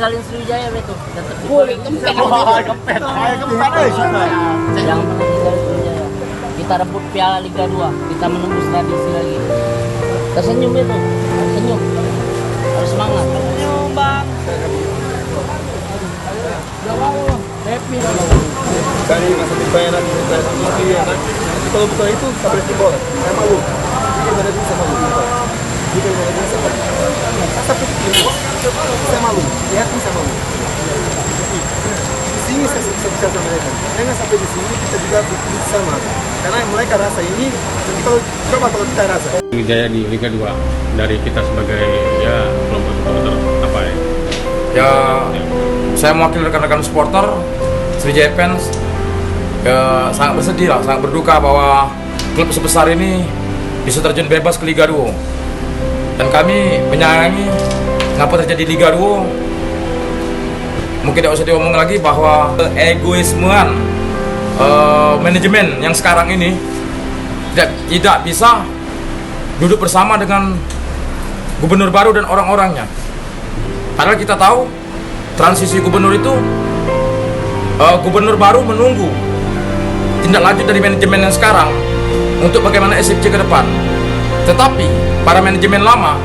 tinggalin Sriwijaya betul. Tetap Boleh, kempet. kempet. Jangan pernah tinggalin Sriwijaya. Kita rebut Piala Liga 2. Kita menembus tradisi lagi. Tersenyum betul. Senyum. Harus semangat. Senyum bang. Happy. Kali masa dibayar nanti ya kan. Tapi kalau bukan itu sampai simbol. Saya malu. Jika ada bisa malu. Jika ada bisa malu. Tapi saya malu. Ya bisa malu. Di sini saya bicara sama mereka. Jangan sampai di sini kita juga bekerja sama. Karena mereka rasa ini. Nanti kalau coba kalau kita rasa. Sriwijaya di Liga 2 dari kita sebagai ya kelompok supporter apa ya? Ya, saya mewakili rekan-rekan supporter Sriwijaya fans sangat bersedih lah, sangat berduka bahwa klub sebesar ini bisa terjun bebas ke Liga 2. Dan kami menyayangi kenapa terjadi Liga 2. Mungkin tidak usah diomong lagi bahwa egoismean manajemen yang sekarang ini tidak bisa duduk bersama dengan gubernur baru dan orang-orangnya. Padahal kita tahu transisi gubernur itu gubernur baru menunggu tindak lanjut dari manajemen yang sekarang untuk bagaimana SFC ke depan. Tetapi para manajemen lama,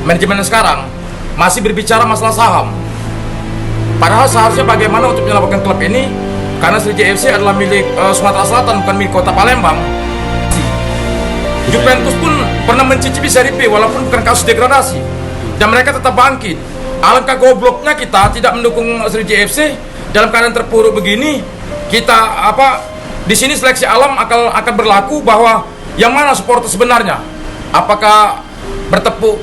manajemen yang sekarang masih berbicara masalah saham. Padahal seharusnya bagaimana untuk menyelamatkan klub ini, karena Sriwijaya FC adalah milik Sumatera Selatan, bukan milik Kota Palembang. Juventus pun pernah mencicipi Seri B walaupun bukan kasus degradasi, dan mereka tetap bangkit. Alangkah gobloknya kita tidak mendukung Sriwijaya FC dalam keadaan terpuruk begini. Kita di sini seleksi alam akan berlaku bahwa yang mana supporter sebenarnya, apakah bertepuk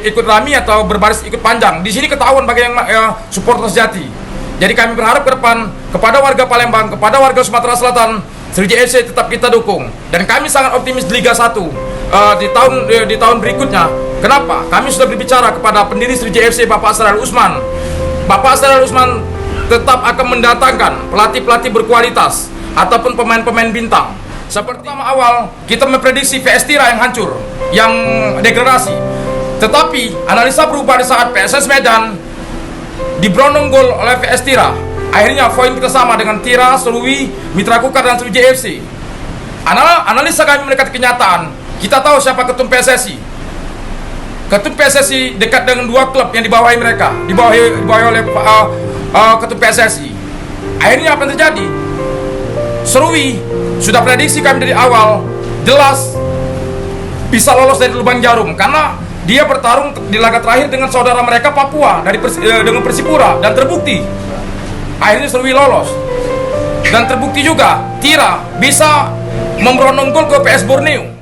ikut rami atau berbaris ikut panjang. Di sini ketahuan bagi yang supporter sejati. Jadi kami berharap ke depan kepada warga Palembang, kepada warga Sumatera Selatan, Sriwijaya FC tetap kita dukung. Dan kami sangat optimis di Liga 1 di tahun berikutnya. Kenapa? Kami sudah berbicara kepada pendiri Sriwijaya FC Bapak Asrarul Usman. Bapak Asrarul Usman tetap akan mendatangkan pelatih-pelatih berkualitas ataupun pemain-pemain bintang. Seperti awal kita memprediksi VS Tira yang hancur, yang degradasi. Tetapi analisa berubah di saat PSS Medan diberondong gol oleh VS Tira. Akhirnya poin kita sama dengan Tira, Serui, Mitra Kukar dan Sriwijaya FC. Analisa kami mendekati kenyataan. Kita tahu siapa ketum PSSI. Ketum PSSI dekat dengan dua klub yang dibawahi mereka, dibawahi oleh ketum PSSI. Akhirnya apa yang terjadi? Serui sudah prediksi kami dari awal, jelas bisa lolos dari lubang jarum karena dia bertarung di laga terakhir dengan saudara mereka Papua dengan Persipura, dan terbukti. Akhirnya Serui lolos. Dan terbukti juga Tira bisa memberondong gol ke PS Borneo.